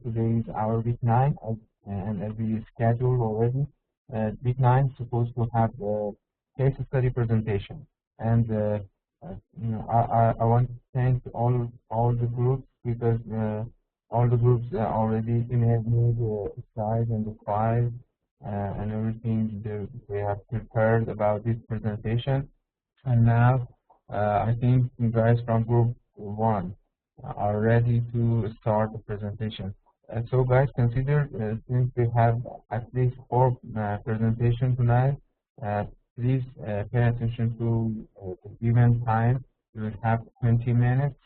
today is our week 9, and as we scheduled already, week 9 is supposed to have a case study presentation. And I want to thank all the groups because all the groups already emailed me the slides and the files and everything they have prepared about this presentation. And now I think you guys from group 1 are ready to start the presentation. So guys, consider since we have at least 4 presentations tonight, please pay attention to the given time. You will have 20 minutes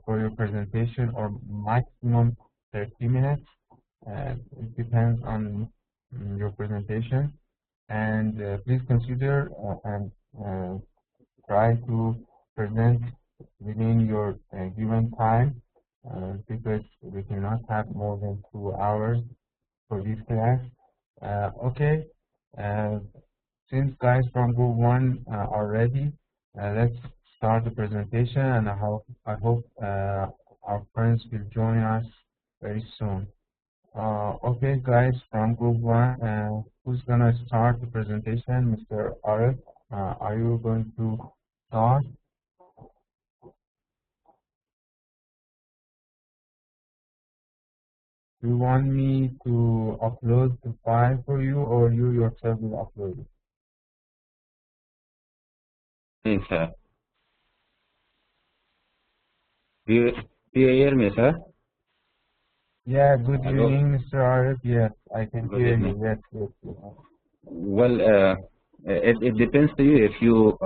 for your presentation, or maximum 30 minutes. It depends on your presentation. And please consider and try to present within your given time, because we cannot have more than 2 hours for this class. Okay, since guys from group 1 are ready, let's start the presentation, and I hope our friends will join us very soon. Okay, guys from group 1, who's gonna start the presentation? Mr. Arif, are you going to start? Do you want me to upload the file for you, or you yourself will upload it? Yes, sir. Do you hear me, sir? Yeah, good evening, Mr. Arif. Yes, I can hear you. Yes, yes. Well, it depends to you. If you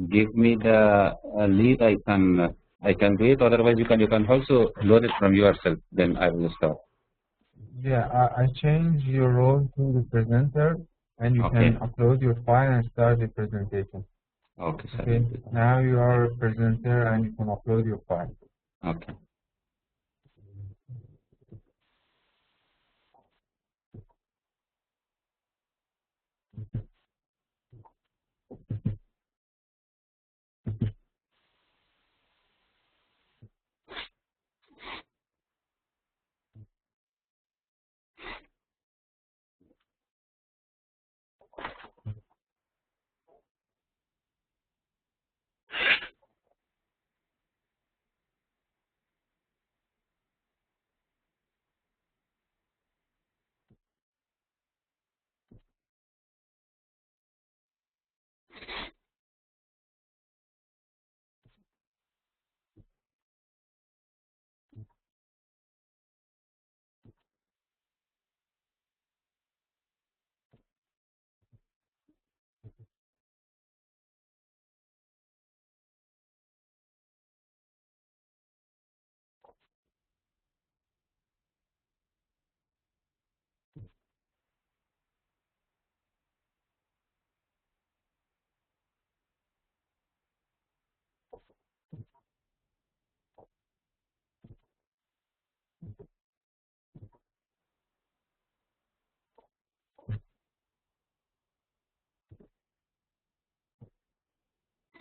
give me the lead, I can do it. Otherwise, you can also load it from yourself. Then I will start. Yeah, I changed your role to the presenter, and you Okay. can upload your file and start the presentation. Okay, sir. Okay, now you are a presenter and you can upload your file. Okay.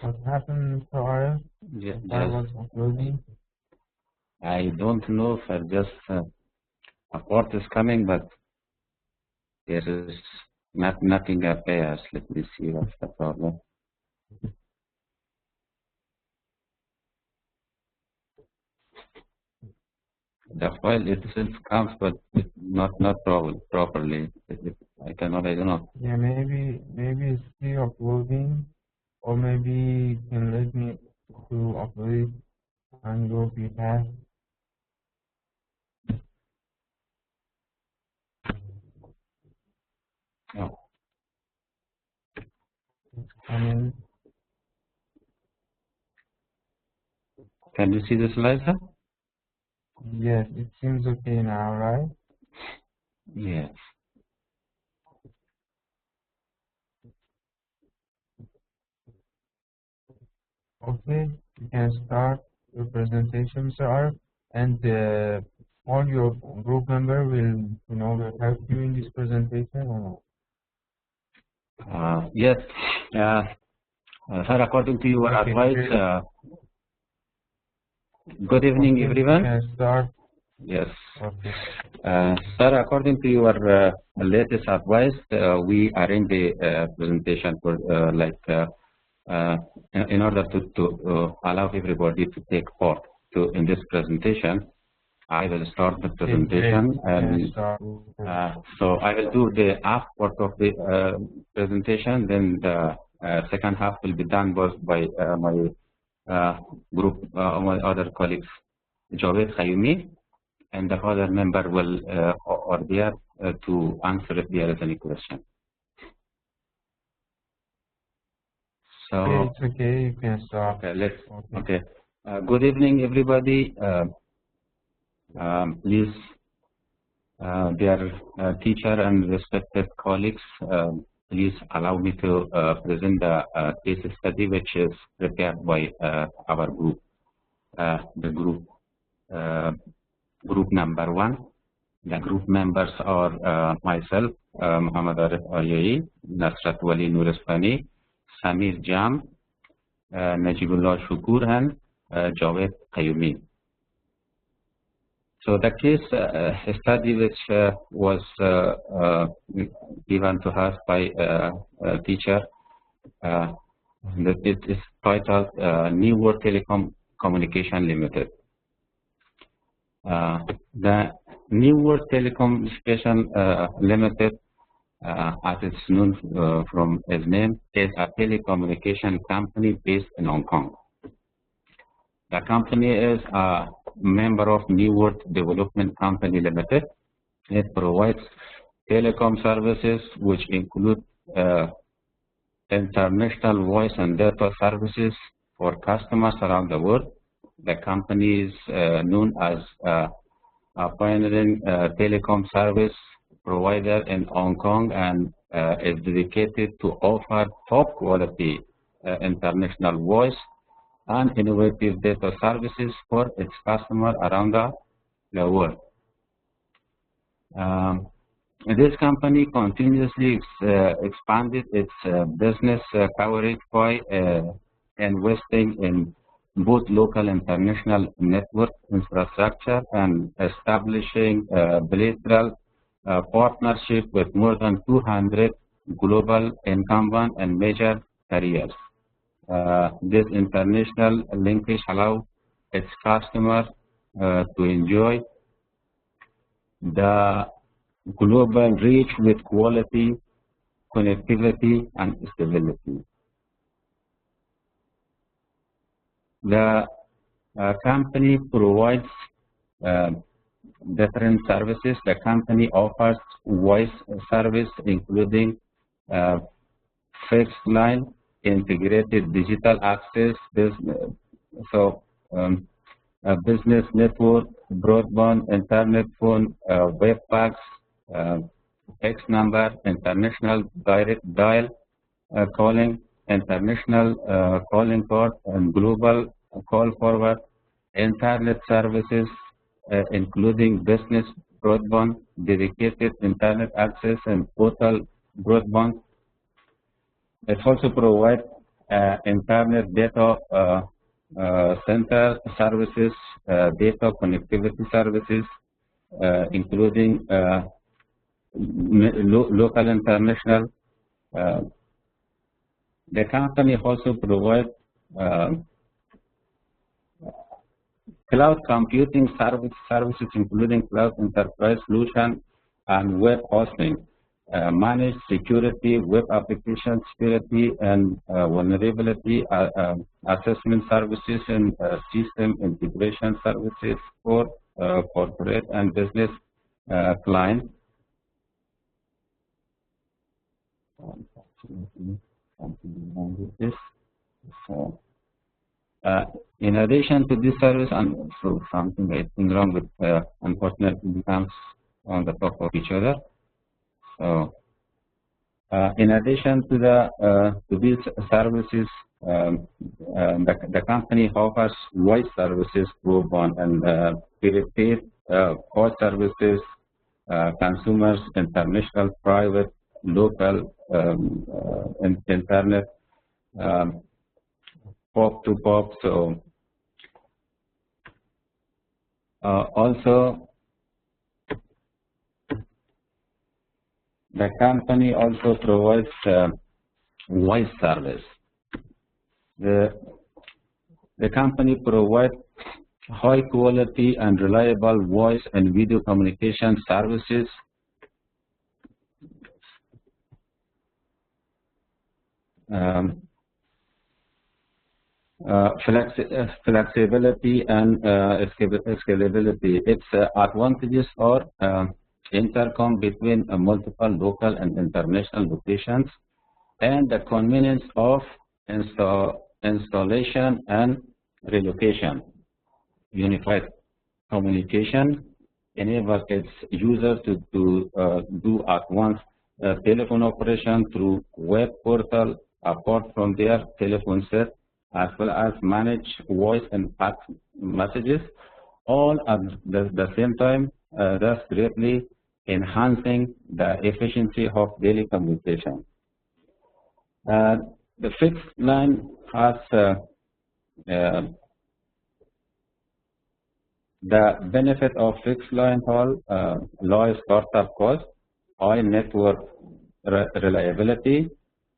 What happened, Mr. Arif? Yeah, I was uploading. I don't know if just a port is coming, but there is nothing appears. Let me see what's the problem. The file itself comes, but not properly. I don't know. Yeah, maybe it's still uploading, or maybe you can let me to upload it on your behalf. Oh. It's coming. Can you see the slide, sir? Yes, it seems okay now, right? Yes. Okay, you can start your presentation, Mr. Arif, and all your group member will help you in this presentation or not? Yes. Sir, according to your advice, good evening, everyone. You can start Yes. Okay. Sir, according to your latest advice, we arrange the presentation for uh, in order to allow everybody to take part in this presentation. I will start the Okay, great. presentation, and Can start with the so I will do the half part of the presentation. Then the second half will be done by my my other colleagues, Javed Khayumi, and the other member will are there to answer if there is any question. So Okay, it's okay. You can start. okay, let's Okay. okay. Good evening, everybody. Please, dear teacher and respected colleagues, please allow me to present the case study which is prepared by our group, the group number 1. The group members are myself, Muhammad Arif Ayyi, Nasrat Wali Nuristani, Samir Jam, Najibullah Shukur, and Javed Khayumi. So the case study which was given to us by a teacher, it is titled New World Telecom Communication Limited. The New World Telecommunication Limited, as it's known from its name, is a telecommunication company based in Hong Kong. The company is a member of New World Development Company Limited. It provides telecom services which include international voice and data services for customers around the world. The company is known as a pioneering telecom service provider in Hong Kong and is dedicated to offer top quality international voice and innovative data services for its customers around the world. This company continuously expanded its business coverage by investing in both local and international network infrastructure and establishing bilateral partnership with more than 200 global incumbent and major carriers. This international linkage allows its customers to enjoy the global reach with quality, connectivity, and stability. The company provides different services. The company offers voice service, including fixed line, integrated digital access, business network, broadband, internet phone, web packs, text number, international direct dial calling, international calling card, and global call forward, internet services, including business broadband, dedicated internet access, and total broadband. It also provides internet data center services, data connectivity services, including local, international. The company also provides cloud computing services, including cloud enterprise solution and web hosting, managed security, web application security, and vulnerability assessment services, and system integration services for corporate and business clients. In addition to this service, and so something I think wrong with unfortunately becomes on the top of each other. So, in addition to these services, the company offers voice services, broadband, and prepaid call services, consumers, international, private, local, internet, pop to pop. So also The company also provides voice service. The company provides high quality and reliable voice and video communication services. Flexibility and scalability. Its advantages are intercom between multiple local and international locations, and the convenience of installation and relocation. Unified communication enables its users to do at once telephone operation through web portal apart from their telephone set, as well as manage voice and fax messages, all at the same time, thus greatly enhancing the efficiency of daily communication. The fixed line has the benefit of fixed line haul, low startup cost, high network reliability,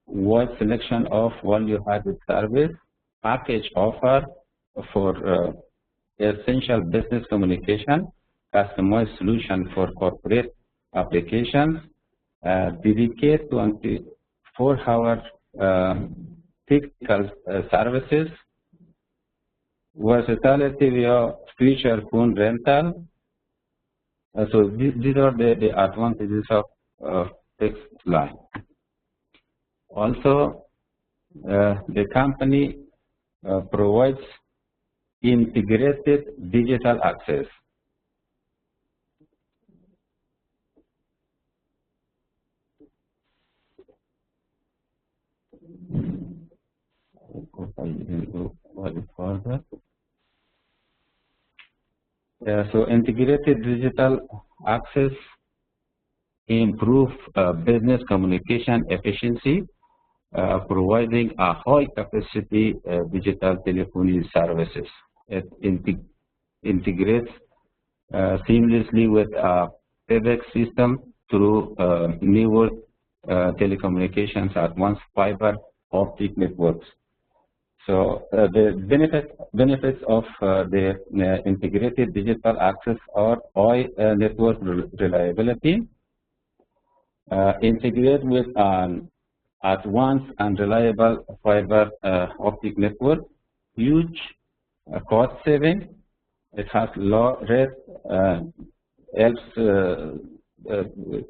wide selection of value-added service, package offer for essential business communication, customized solution for corporate applications, dedicated 24-hour technical services, versatility via future phone rental. So these are the advantages of fixed line. Also, the company provides integrated digital access. So integrated digital access improve business communication efficiency, providing a high capacity digital telephony services. It integrates seamlessly with a PBX system through newer telecommunications advanced fiber optic networks. So the benefits of the integrated digital access are high network reliability, integrate with an advanced and reliable fiber optic network, huge cost saving. It has low rate, helps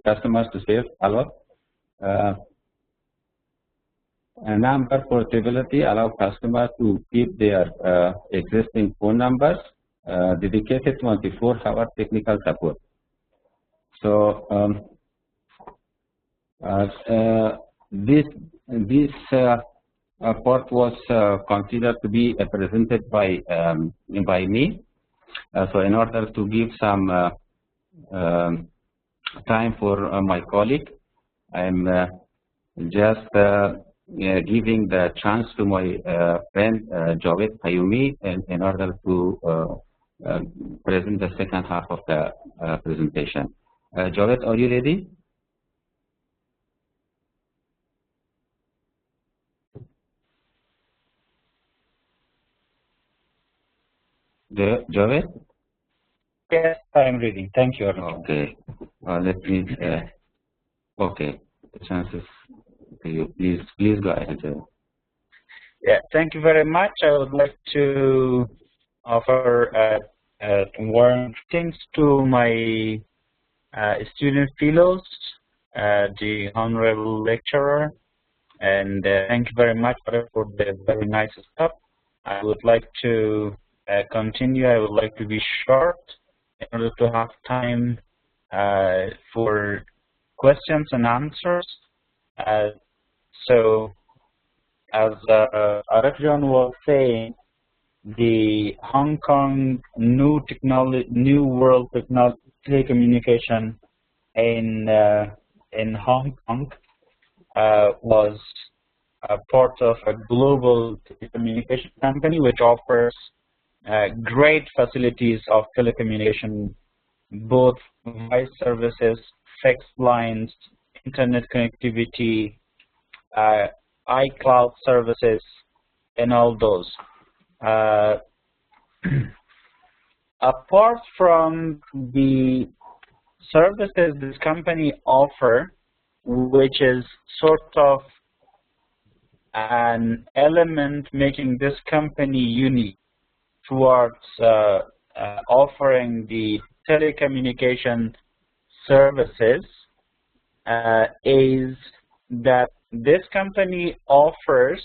customers to save a lot. Number portability allows customers to keep their existing phone numbers, dedicated 24-hour technical support. So this part was considered to be presented by me. So in order to give some time for my colleague, I'm just giving the chance to my friend Javed Hayumi in order to present the second half of the presentation. Javed, are you ready? Javed? Yes, I'm ready. Thank you. Okay. Let me. Okay. The chances. You please go ahead. Yeah, thank you very much. I would like to offer warm greetings to my student fellows, the honorable lecturer, and thank you very much for the very nice stuff. I would like to continue. I would like to be short in order to have time for questions and answers. So, as Arifjan was saying, the Hong Kong new world telecommunication in Hong Kong was a part of a global telecommunication company which offers great facilities of telecommunication, both voice services, fixed lines, internet connectivity, iCloud services, and all those. Apart from the services this company offer, which is sort of an element making this company unique towards offering the telecommunication services, is that this company offers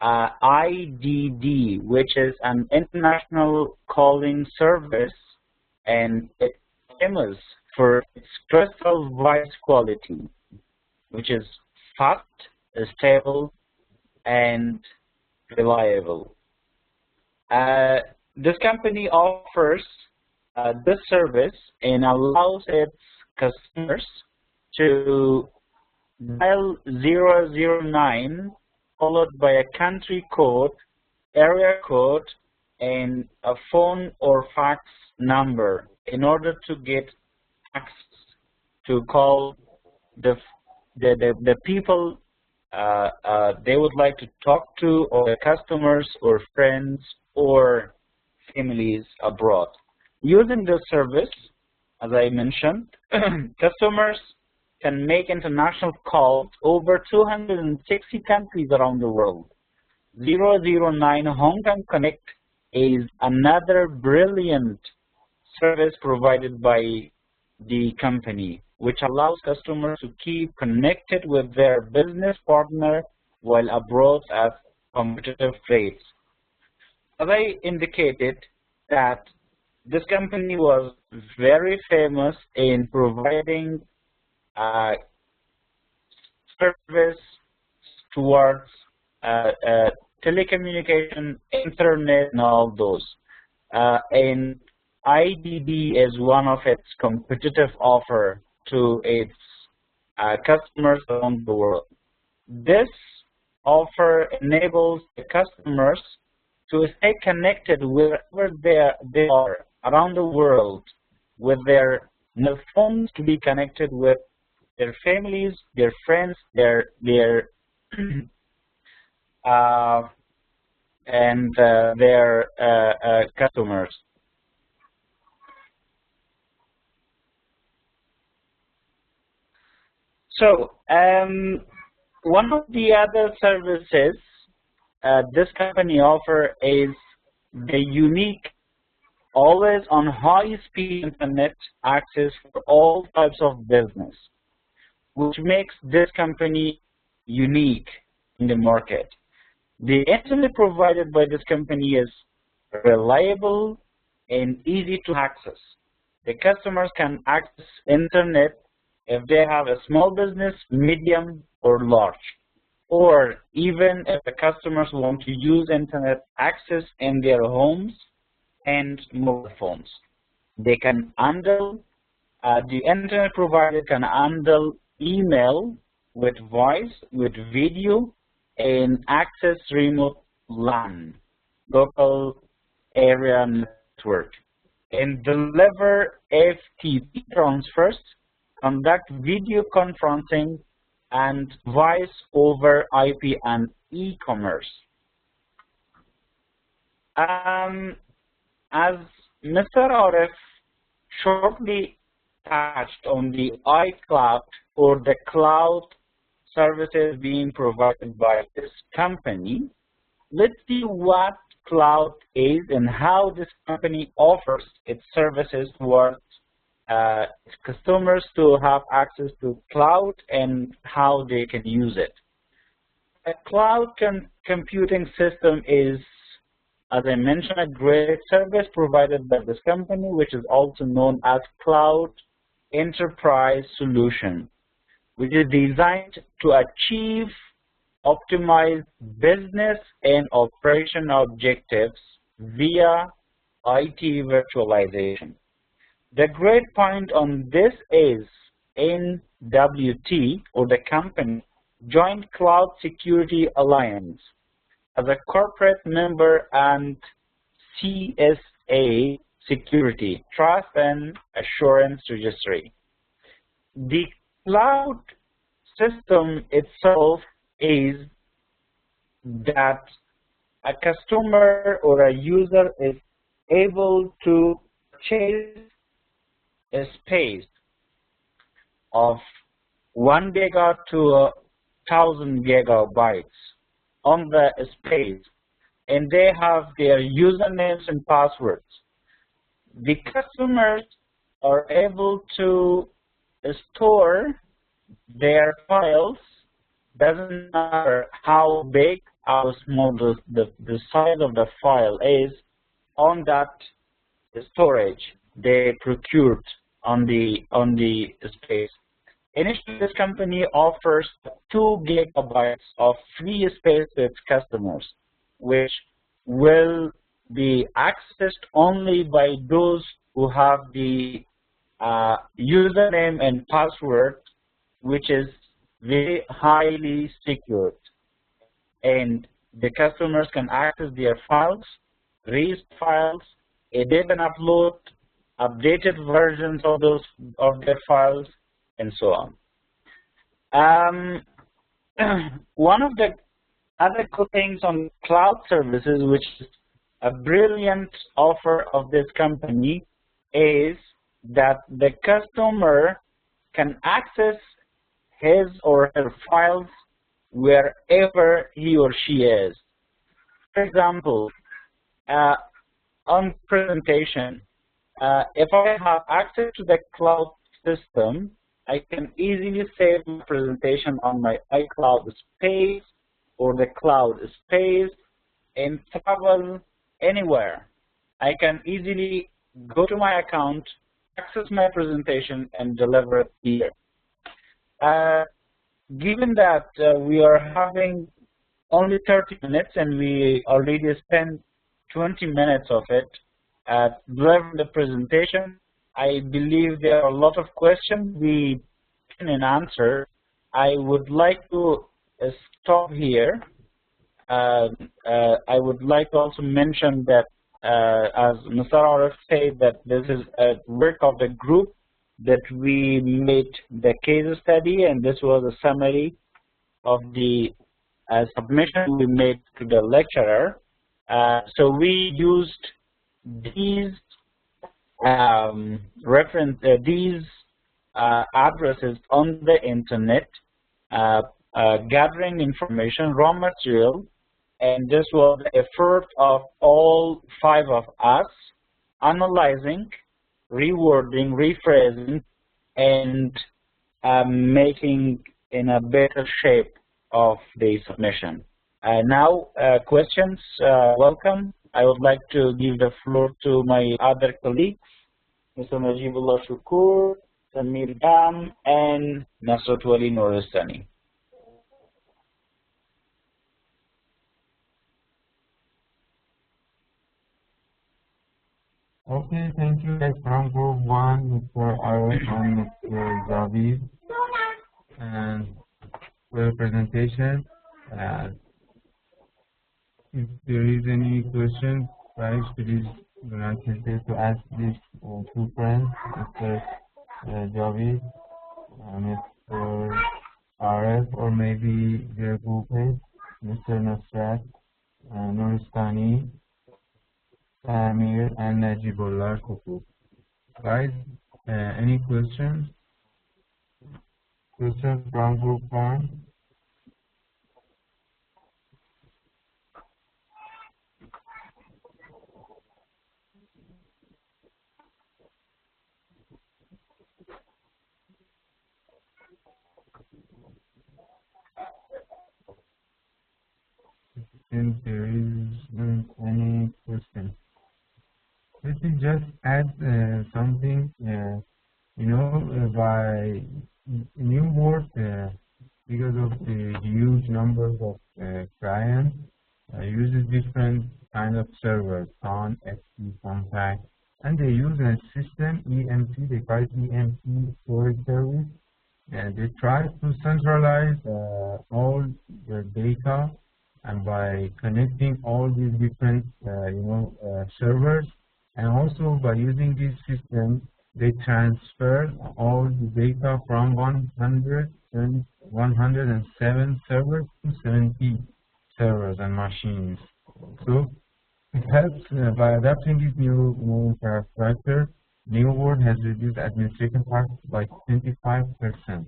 IDD, which is an international calling service, and it's famous for its crystal voice quality, which is fast, stable, and reliable. This company offers this service and allows its customers to dial 009 followed by a country code, area code, and a phone or fax number in order to get access to call the people they would like to talk to, or the customers or friends or families abroad. Using this service, as I mentioned, customers can make international calls over 260 countries around the world. 009 Hong Kong Connect is another brilliant service provided by the company, which allows customers to keep connected with their business partner while abroad at competitive rates. As I indicated, that this company was very famous in providing service towards telecommunication, internet, and all those. And IDD is one of its competitive offer to its customers around the world. This offer enables the customers to stay connected wherever they are around the world, with their phones to be connected with their families, their friends, their customers. So, one of the other services this company offers is the unique, always on high-speed internet access for all types of business, which makes this company unique in the market. The internet provided by this company is reliable and easy to access. The customers can access internet if they have a small business, medium, or large, or even if the customers want to use internet access in their homes and mobile phones. They can handle, the internet provider can handle email with voice, with video, and access remote LAN, local area network, and deliver FTP transfers, conduct video conferencing, and voice over IP and e-commerce. As Mr. Arif shortly touched on the iCloud, or the cloud services being provided by this company, let's see what cloud is and how this company offers its services towards customers to have access to cloud and how they can use it. A cloud computing system is, as I mentioned, a great service provided by this company, which is also known as Cloud Enterprise Solution, which is designed to achieve optimized business and operation objectives via IT virtualization. The great point on this is NWT, or the company, Joint Cloud Security Alliance, as a corporate member, and CSA Security, Trust and Assurance Registry. The cloud system itself is that a customer or a user is able to purchase a space of 1 giga to 1,000 gigabytes on the space, and they have their usernames and passwords. The customers are able to store their files, doesn't matter how big, how small the size of the file is, on that storage they procured on the space. Initially, this company offers 2 gigabytes of free space to its customers, which will be accessed only by those who have the username and password, which is very highly secured. And the customers can access their files, read files, edit and upload updated versions of their files, and so on. One of the other cool things on cloud services, which is a brilliant offer of this company, is that the customer can access his or her files wherever he or she is. For example, on presentation, if I have access to the cloud system, I can easily save my presentation on my iCloud space or the cloud space and travel anywhere. I can easily go to my account, access my presentation, and deliver it here. Given that we are having only 30 minutes and we already spent 20 minutes of it delivering the presentation, I believe there are a lot of questions we can answer. I would like to stop here. I would like to also mention that, as Mr. Arif said, that this is a work of the group that we made the case study, and this was a summary of the submission we made to the lecturer. So we used these addresses on the internet, gathering information, raw material, and this was the effort of all 5 of us, analyzing, rewording, rephrasing, and making in a better shape of the submission. Now, questions, welcome. I would like to give the floor to my other colleagues, Mr. Najibullah Shukur, Samir Dam, and Nasrat Wali Nooristani. Okay, thank you guys from group 1, Mr. Arif and Mr. Javid, and for the presentation. If there is any question, guys, please do not hesitate to ask these 2 friends, Mr. Javid, Mr. Arif, or maybe their group head, Mr. Nasrat, Nooristani, Samir, and Najibullah Shukur. Guys, any questions? Questions from group 1? Since there isn't any question, let me just add something. By new work, because of the huge numbers of clients, uses different kind of servers, SON, XP, Compact, and they use a system, EMC, they call it EMC storage service, and they try to centralize all the data. And by connecting all these different, servers, and also by using this system, they transfer all the data from 100 107 servers to 70 servers and machines. So it helps by adapting this new infrastructure. New World has reduced administration costs by 25%.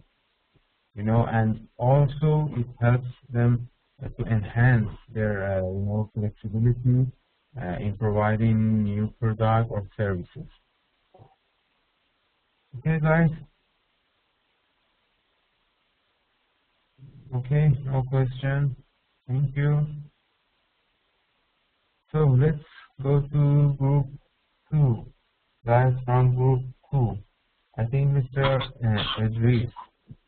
You know, and also it helps them to enhance their flexibility in providing new product or services. Okay, guys. Okay, no question. Thank you. So let's go to group 2. Guys from group 2. I think Mr. Idris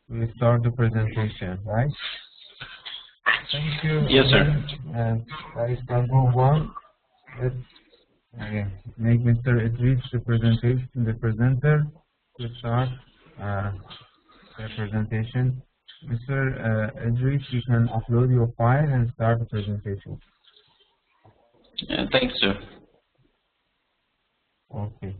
will start the presentation, right? Thank you. Yes, sir. And guys from group 1, let's make Mr. Idris the presenter to start the presentation. Mr. Idris, you can upload your file and start the presentation. Thanks, sir. Okay.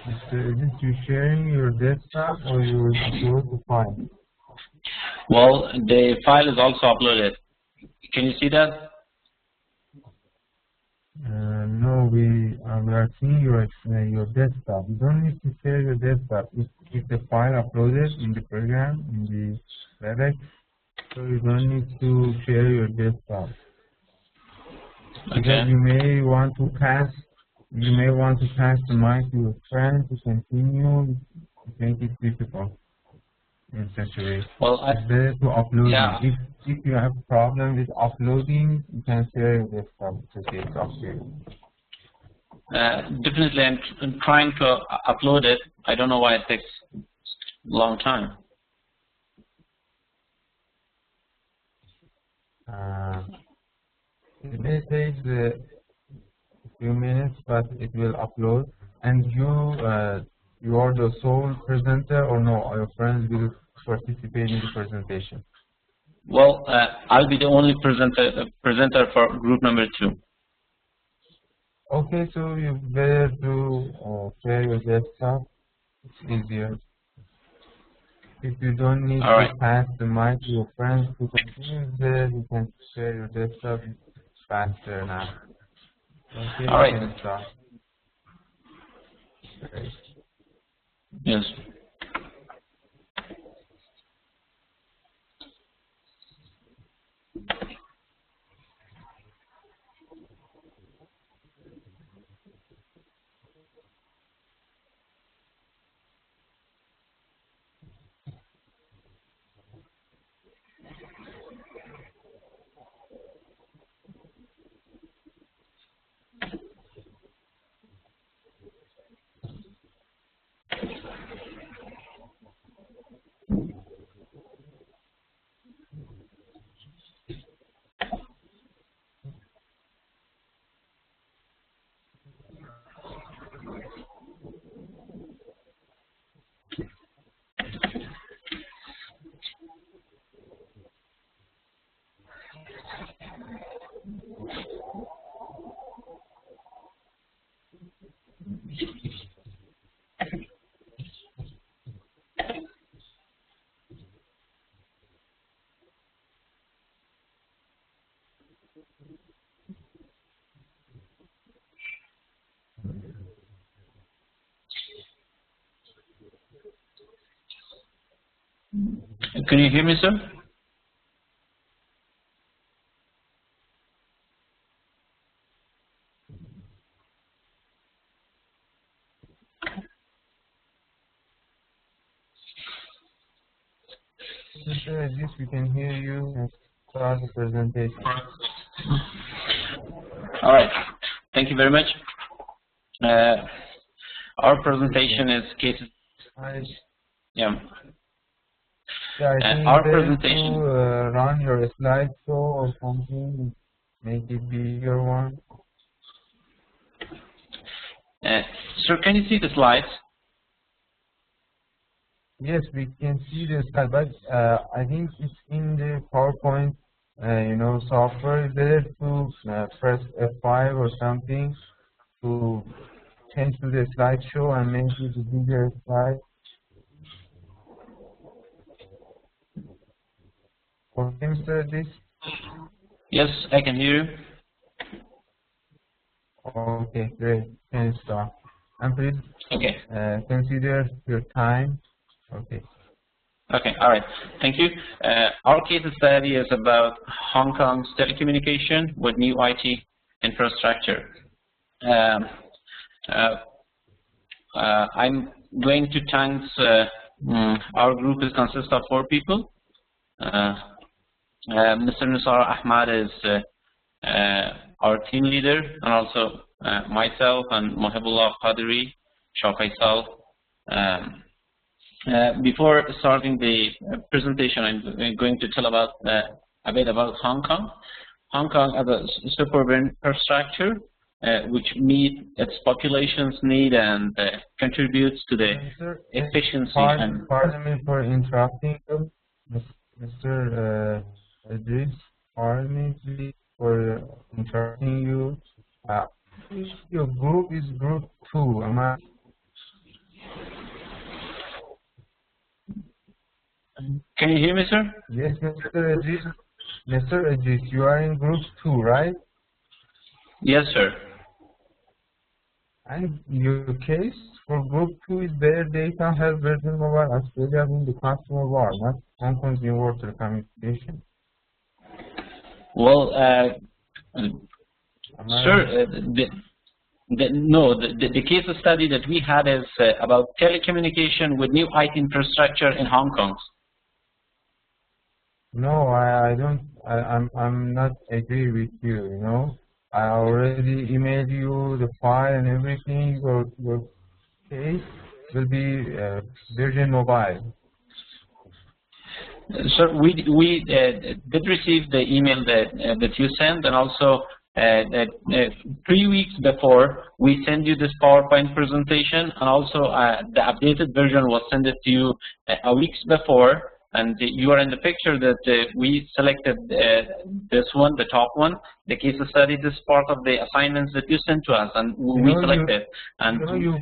Mr. Idris, you sharing your desktop or you will upload the file? Well, the file is also uploaded. Can you see that? No, we are seeing your desktop. You don't need to share your desktop. If the file uploaded in the program, in the WebEx, so you don't need to share your desktop. Okay. Because you may want to pass the mic to your friend to continue. Make it difficult in such a way. Well, it's better to upload. Yeah. If you have a problem with uploading, you can share your desktop. It's okay, it's up to you. Definitely, I'm trying to upload it. I don't know why it takes a long time. It may take a few minutes, but it will upload. And you are the sole presenter, or no? Your friends will participate in the presentation. Well, I'll be the only presenter for group number 2. Okay, so you better to share your desktop. It's easier. If you don't need to pass the mic to your friends to continue there, you can share your desktop faster now. Okay, all right. You can start. Great. Yes. Can you hear me, sir? Yes, we can hear you and start the presentation. All right. Thank you very much. Our presentation is cases. Yeah. Yeah, I think Our it's better presentation. to run your slideshow or something, make it bigger one. Sir, can you see the slides? Yes, we can see the slide, but I think it's in the PowerPoint, software. It's better to press F5 or something to change to the slideshow and make it a bigger slide. Okay, Mr. Idris? Yes, I can hear you. Okay, great. Can start. And please consider your time. Okay. Okay, all right. Thank you. Our case study is about Hong Kong's telecommunication with new IT infrastructure. I'm going to thank our group consists of 4 people. Mr. Nusar Ahmad is our team leader, and also myself and Mohibullah Qadri, Shah Faisal. Before starting the presentation, I'm going to tell about a bit about Hong Kong. Hong Kong has a superb infrastructure which meets its population's need and contributes to the efficiency. Pardon me for interrupting you, Mr. Idris. Pardon me please for interrupting you. Your group is group 2, am I? Can you hear me, sir? Yes, Mr. Idris. Mr. Idris, you are in group 2, right? Yes, sir. And your case for group 2 is better data health version mobile Australia in the customer war, not Hong Kong's universal communication. Well, sir, the case study that we had is about telecommunication with new IT infrastructure in Hong Kong. No, I'm not agree with you, I already emailed you the file and everything. Your case will be version mobile. Sir, we did receive the email that you sent, and also 3 weeks before we send you this PowerPoint presentation, and also the updated version was sent to you a weeks before. And you are in the picture that we selected this one, the top one, the case study. This is part of the assignments that you sent to us, and we selected. And you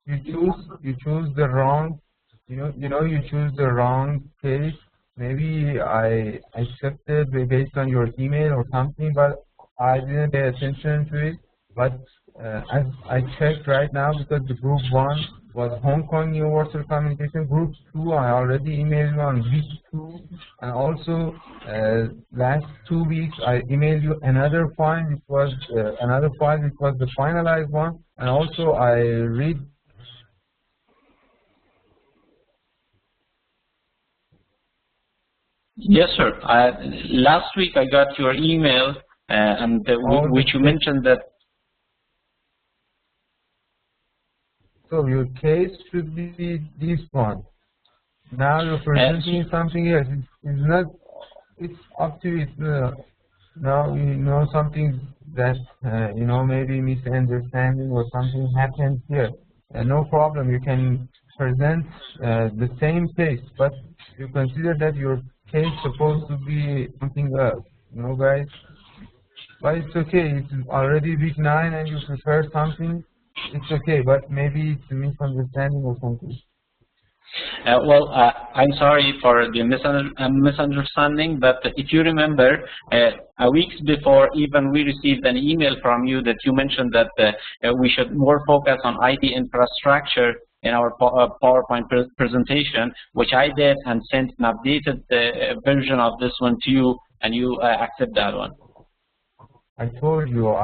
choose the wrong, you choose the wrong case. Maybe I accepted based on your email or something, but I didn't pay attention to it. But as I checked right now, because the group 1 was Hong Kong Universal Communication, group 2 I already emailed you on week 2, and also last 2 weeks I emailed you another file which was the finalized one, and also I read. Yes, sir. Last week I got your email, and which you mentioned that. So your case should be this one. Now you're presenting something else. It's not. It's up to it. Now something that maybe misunderstanding or something happened here. No problem. You can present the same case, but you consider that your case supposed to be something else. Guys. But it's okay. It's already week 9 and you prepare something. It's okay, but maybe it's a misunderstanding or something. Well, I'm sorry for the misunderstanding, but if you remember, a week before, even we received an email from you that you mentioned that we should more focus on IT infrastructure in our PowerPoint presentation, which I did and sent an updated version of this one to you, and you accept that one. I told you,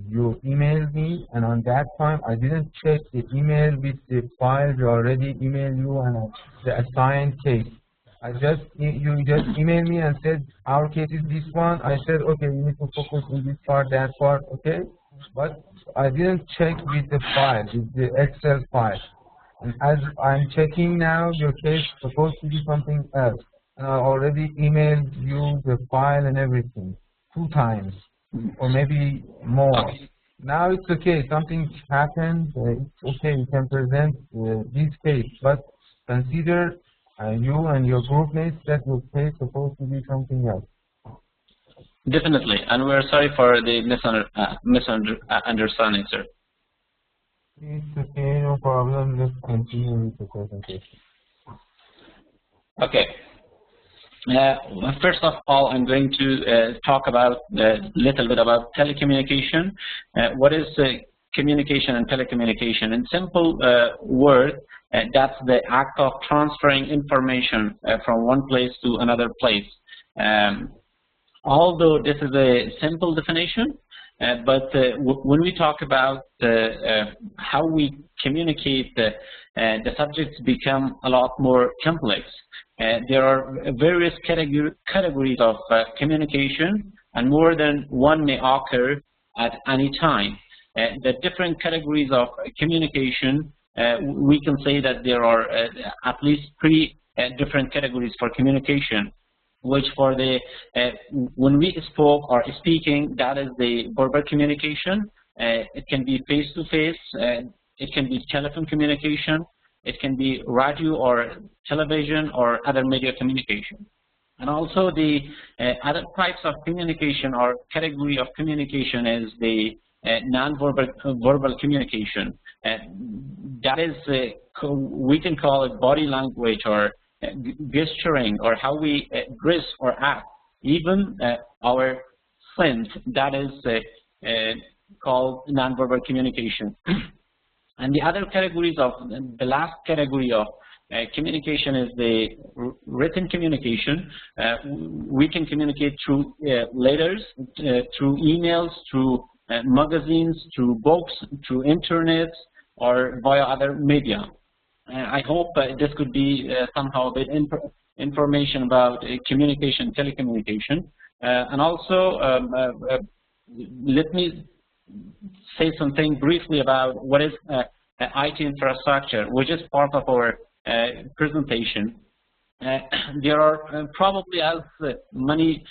you emailed me, and on that time I didn't check the email with the file. We already emailed you and the assigned case. You just emailed me and said our case is this one. I said okay, you need to focus on this part, that part, okay. but I didn't check with the file, with the Excel file. And as I'm checking now, your case is supposed to be something else. And I already emailed you the file and everything 2 times, or maybe more. Now it's okay, something happened, it's okay, you can present this case, but consider you and your group mates that your case is supposed to be something else. Definitely, and we're sorry for the misunderstanding, sir. It's okay, no problem, let's continue with the presentation. Okay. First of all, I'm going to talk about a little bit about telecommunication. What is communication and telecommunication? In simple words, that's the act of transferring information from one place to another place. Although this is a simple definition, but when we talk about how we communicate, the subjects become a lot more complex. There are various categories of communication, and more than one may occur at any time. The different categories of communication, we can say that there are at least 3 different categories for communication, which for the, when we spoke or speaking, that is the verbal communication. It can be face-to-face, it can be telephone communication, it can be radio or television or other media communication. And also the other types of communication or category of communication is the non-verbal communication. That is, we can call it body language or gesturing, or how we dress or act, even our sense, that is called nonverbal communication. And the other categories of, the last category of communication is the written communication. We can communicate through letters, through emails, through magazines, through books, through internet, or via other media. I hope this could be somehow a bit information about communication, telecommunication. And also, let me say something briefly about what is IT infrastructure, which is part of our presentation. There are probably as many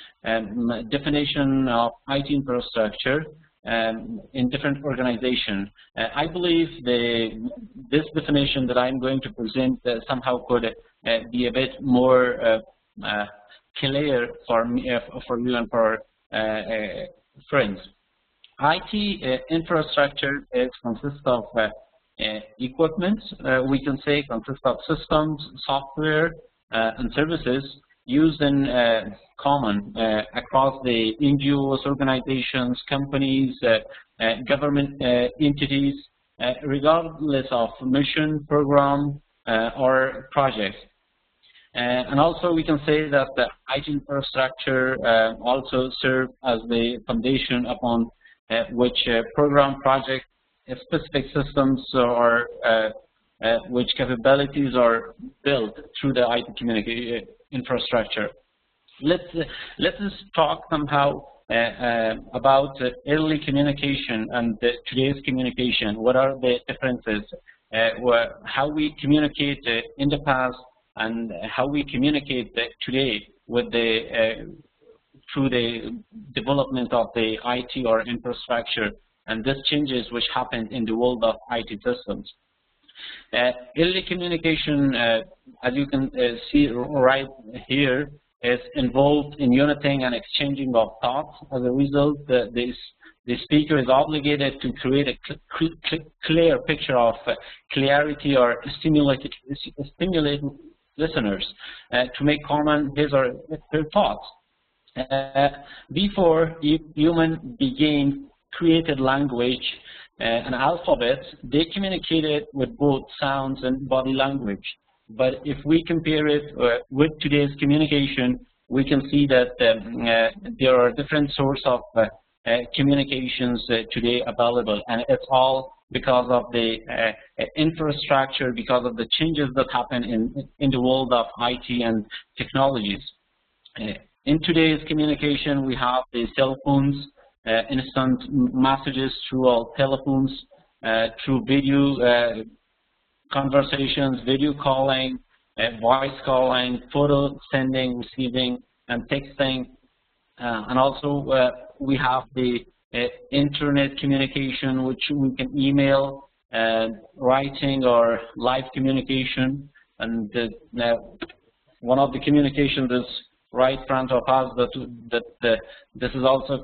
definitions of IT infrastructure in different organizations. I believe this definition that I'm going to present somehow could be a bit more clear for me, for you and for friends. IT infrastructure consists of equipment, we can say, consists of systems, software, and services used in common across the NGOs, organizations, companies, government entities, regardless of mission, program, or project. And also we can say that the IT infrastructure also serves as the foundation upon which program, project, specific systems or which capabilities are built through the IT communication infrastructure. Let's talk somehow about early communication and today's communication. What are the differences? How we communicate in the past and how we communicate today with the through the development of the IT or infrastructure, and these changes which happen in the world of IT systems. Early communication, as you can see right here, is involved in uniting and exchanging of thoughts. As a result, the speaker is obligated to create a clear picture of clarity or stimulate listeners to make common his or her thoughts. Before human began created language and alphabets, they communicated with both sounds and body language. But if we compare it with today's communication, we can see that there are different sources of communications today available, and it's all because of the infrastructure, because of the changes that happen in the world of IT and technologies. In today's communication, we have the cell phones, instant messages through all telephones, through video conversations, video calling, voice calling, photo sending, receiving, and texting. And also we have the internet communication, which we can email, writing, or live communication. And one of the communications is right in front of us. This is also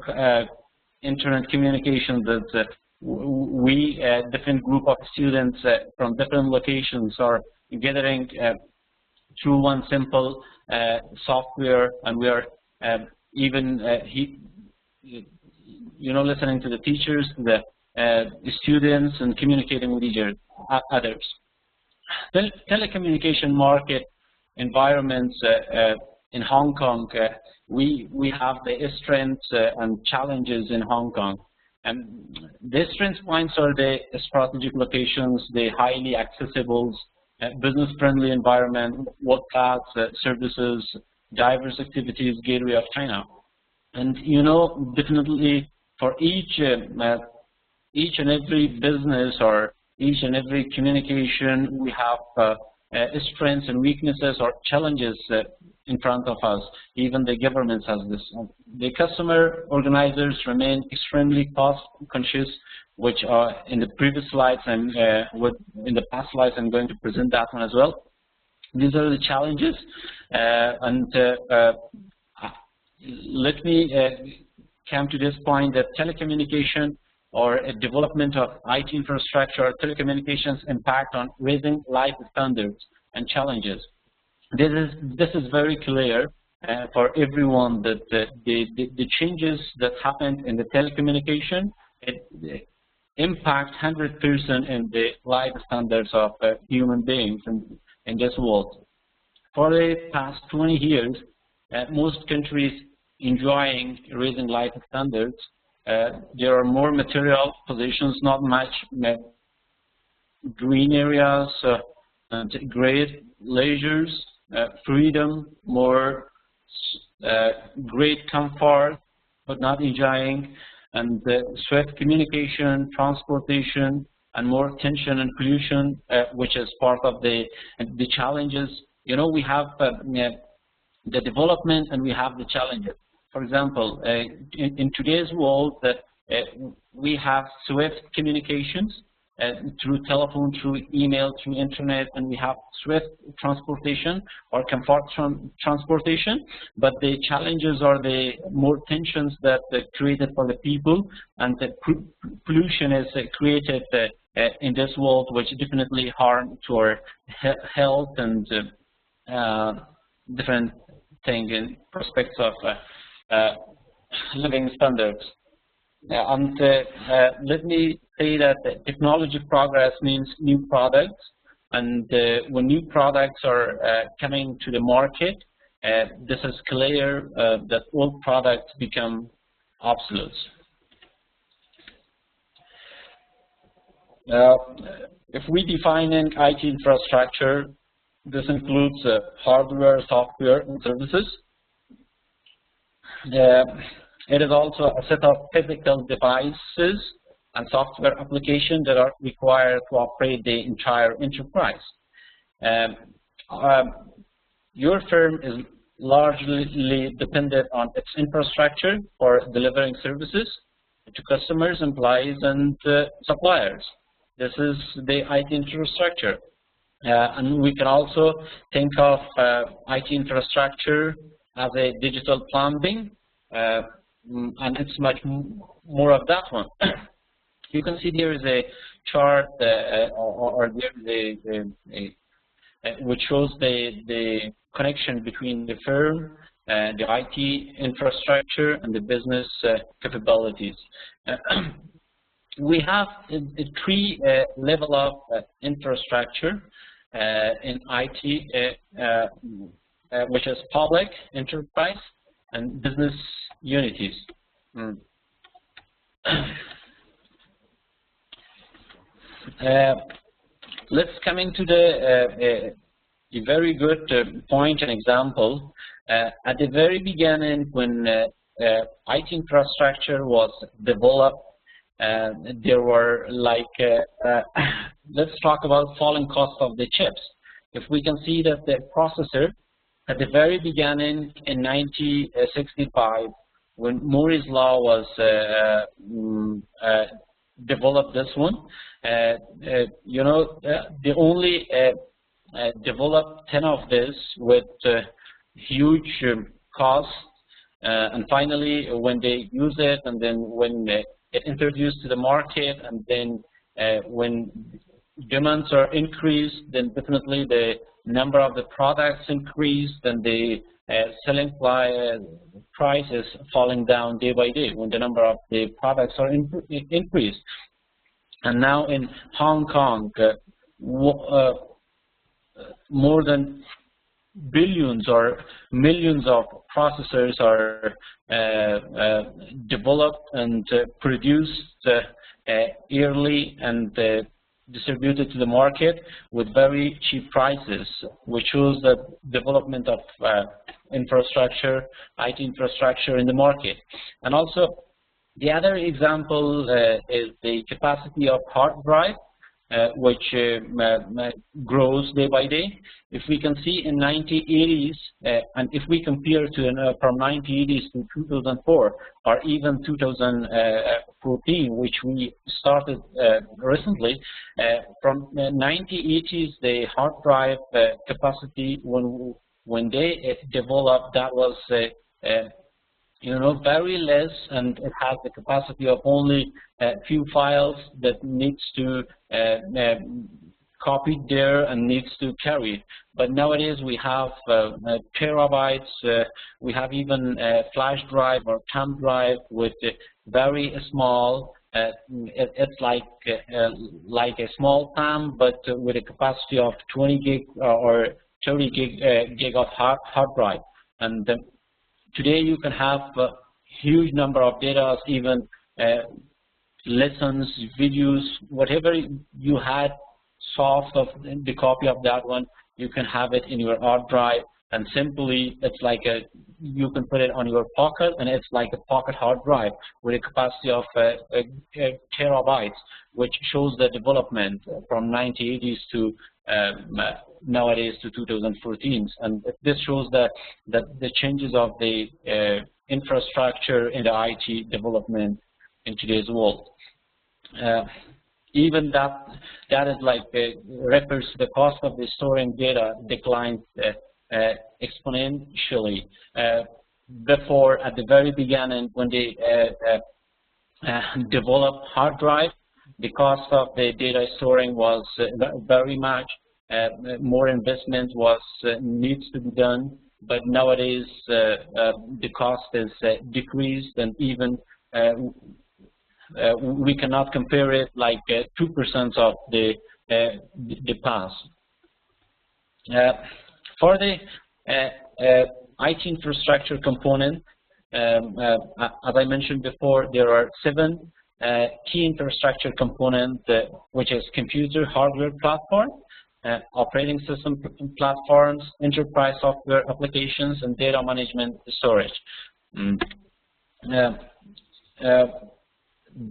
internet communication that we, different group of students from different locations, are gathering through one simple software, and we are even listening to the teachers, the students, and communicating with each others. The telecommunication market environments in Hong Kong, we have the strengths and challenges in Hong Kong. And the strength points are the strategic locations, the highly accessible, business-friendly environment, world-class services, diverse activities, gateway of China. And definitely for each and every business or each and every communication, we have strengths and weaknesses or challenges in front of us. Even the government has this. The customer organizers remain extremely cost conscious, which are in the previous slides, and in the past slides I'm going to present that one as well. These are the challenges, and let me come to this point that telecommunication or a development of IT infrastructure or telecommunications impact on raising life standards and challenges. This is very clear for everyone that the changes that happened in the telecommunication impact 100% in the life standards of human beings in this world. For the past 20 years, most countries enjoying raising life standards. There are more material positions, not much green areas, and great leisures, freedom, more great comfort, but not enjoying, and swift communication, transportation, and more tension and pollution, which is part of the challenges. We have the development and we have the challenges. For example, in today's world, we have swift communications through telephone, through email, through internet, and we have swift transportation or comfort transportation. But the challenges are the more tensions that are created for the people, and the pollution is created in this world, which definitely harm to our health and different things in prospects of living standards. And let me say that technology progress means new products, and when new products are coming to the market, this is clear that old products become obsolete. If we define an IT infrastructure, this includes hardware, software, and services. It is also a set of physical devices and software applications that are required to operate the entire enterprise. Your firm is largely dependent on its infrastructure for delivering services to customers, employees, and suppliers. This is the IT infrastructure. And we can also think of IT infrastructure as a digital plumbing, and it's much more of that one. You can see there is a chart, or there is which shows the connection between the firm, the IT infrastructure, and the business capabilities. We have three levels of infrastructure in IT, which is public, enterprise, and business unities. Let's come into a very good point and example. At the very beginning, when IT infrastructure was developed, there were like, let's talk about falling cost of the chips. If we can see that the processor at the very beginning in 1965, when Moore's law was developed, this one, you know, they only developed 10 of this with huge cost, and finally when they use it, and then when it introduced to the market, and then when demands are increased, then definitely the number of the products increased, and the selling price is falling down day by day when the number of the products are increased. And now in Hong Kong, more than billions or millions of processors are developed and produced yearly and distributed to the market with very cheap prices, which shows the development of infrastructure, IT infrastructure in the market. And also, the other example is the capacity of hard drive, which grows day by day. If we can see in 1980s, and if we compare to from 1980s to 2004, or even 2014, which we started recently, from 1980s, the hard drive capacity, when they developed, that was you know, very less, and it has the capacity of only a few files that needs to copy there and needs to carry. But nowadays we have terabytes, we have even a flash drive or thumb drive with very small, it's like a small thumb, but with a capacity of 20 gig or 30 gig of hard drive. And today you can have a huge number of data, even lessons, videos, whatever you had soft of the copy of that one, you can have it in your hard drive, and simply it's like you can put it on your pocket, and it's like a pocket hard drive with a capacity of terabytes, which shows the development from 1980s to nowadays to 2014, and this shows that the changes of the infrastructure in the IT development in today's world. Even that is like refers to the cost of the storing data declines exponentially. Before, at the very beginning, when they developed hard drive, the cost of the data storing was very much. More investment was needs to be done, but nowadays the cost is decreased, and even we cannot compare it like 2% of the past. For the IT infrastructure component, as I mentioned before, there are 7 key infrastructure components, which is computer hardware platform, operating system platforms, enterprise software applications, and data management storage.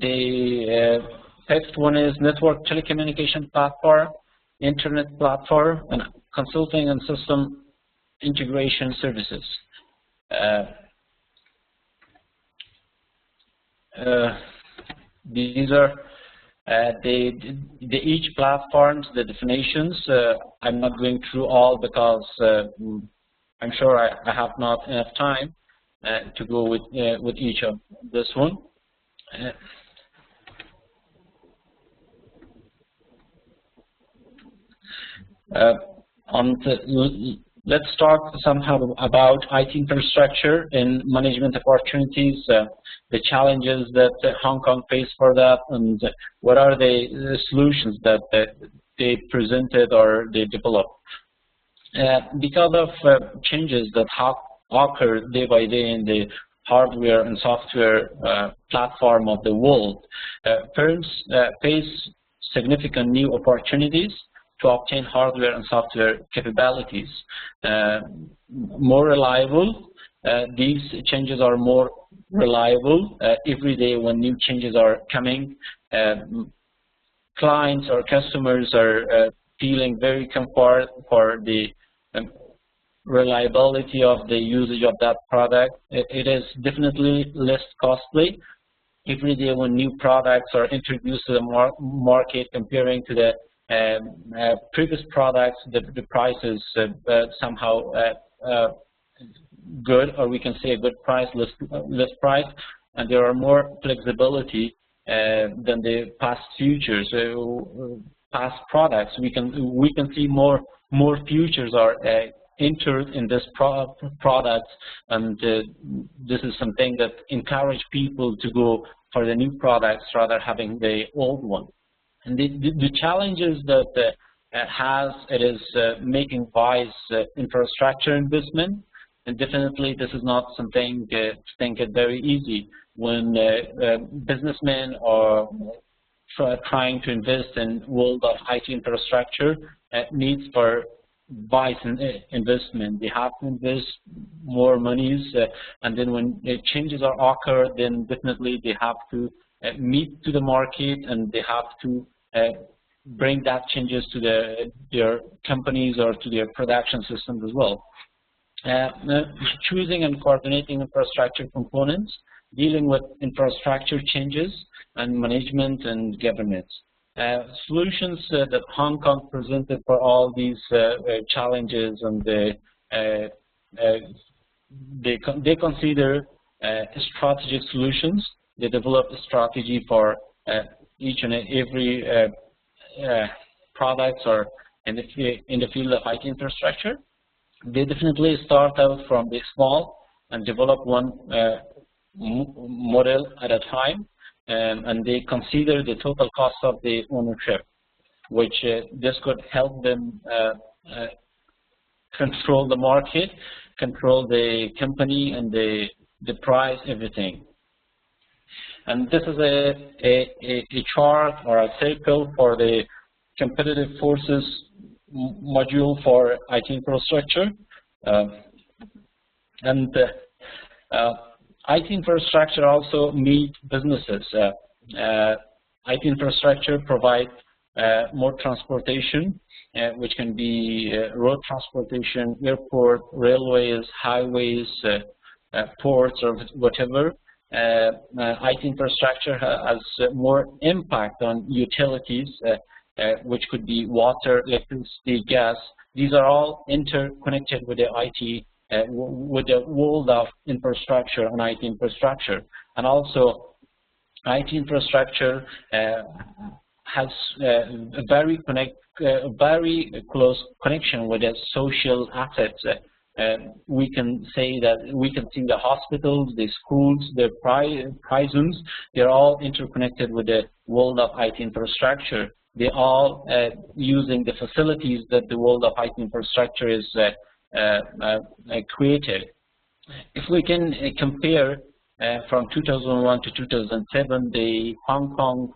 The fifth one is network telecommunication platform, internet platform, and consulting and system integration services. These are each platforms, the definitions. I'm not going through all because I'm sure I have not enough time to go with each of this one. Let's talk somehow about IT infrastructure and management opportunities, the challenges that Hong Kong face for that, and what are the solutions that they presented or they developed. Because of changes that occur day by day in the hardware and software platform of the world, firms face significant new opportunities to obtain hardware and software capabilities. More reliable, these changes are more reliable. Every day when new changes are coming, clients or customers are feeling very comfort for the reliability of the usage of that product. It is definitely less costly. Every day when new products are introduced to the market, comparing to the previous products, the price is somehow good, or we can say a good price, less price, and there are more flexibility than the past futures. Past products, we can see more futures are entered in this product, and this is something that encourage people to go for the new products rather having the old one. And the challenges that it is making wise infrastructure investment, and definitely this is not something to think it very easy when businessmen are trying to invest in world of IT infrastructure needs for wise investment. They have to invest more monies, and then when changes are occur, then definitely they have to meet to the market, and they have to bring that changes to their companies or to their production systems as well. Choosing and coordinating infrastructure components, dealing with infrastructure changes, and management and governance. Solutions that Hong Kong presented for all these challenges, and they consider strategic solutions. They develop a strategy for each and every products or in the field of IT infrastructure. They definitely start out from the small and develop one model at a time, and they consider the total cost of the ownership, which this could help them control the market, control the company, and the price, everything. And this is a chart or a circle for the competitive forces module for IT infrastructure. IT infrastructure also meet businesses. IT infrastructure provides more transportation, which can be road transportation, airport, railways, highways, ports, or whatever. IT infrastructure has more impact on utilities, which could be water, electricity, gas. These are all interconnected with the IT, with the world of infrastructure and IT infrastructure. And also, IT infrastructure has a very close connection with the social assets. We can say that we can see the hospitals, the schools, the prisons. They're all interconnected with the world of IT infrastructure. They all using the facilities that the world of IT infrastructure is created. If we can compare from 2001 to 2007, the Hong Kong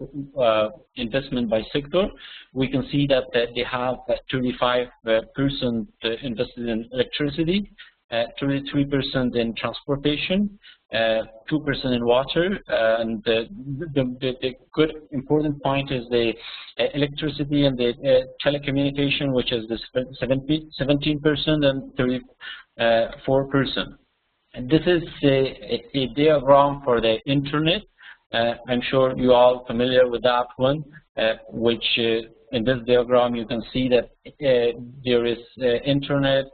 investment by sector, we can see that they have 35% invested in electricity, 33% in transportation, 2% in water, and the good important point is the electricity and the telecommunication, which is the 17% and 34%. And this is a diagram for the internet. I'm sure you are all familiar with that one, which in this diagram you can see that there is internet,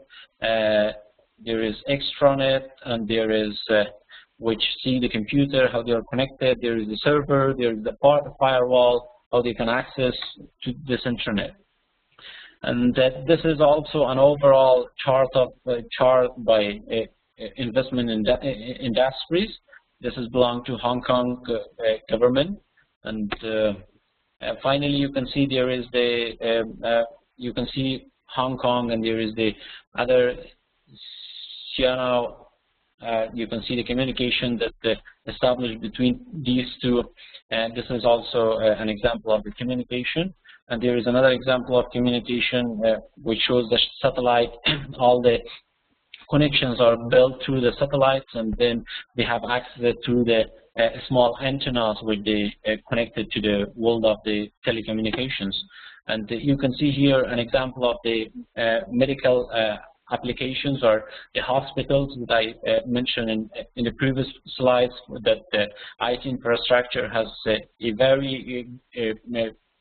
there is extranet, and there is which see the computer, how they are connected. There is the server, there is the firewall, how they can access to this internet. And this is also an overall chart by investment in industries. This is belong to Hong Kong government. And finally, you can see there is the you can see Hong Kong, and there is the other Siena. You can see the communication that established between these two, and this is also an example of the communication. And there is another example of communication which shows the satellite, all the connections are built through the satellites, and then they have access to the small antennas which they connected to the world of the telecommunications. And you can see here an example of the medical applications or the hospitals that I mentioned in the previous slides, that the IT infrastructure has a very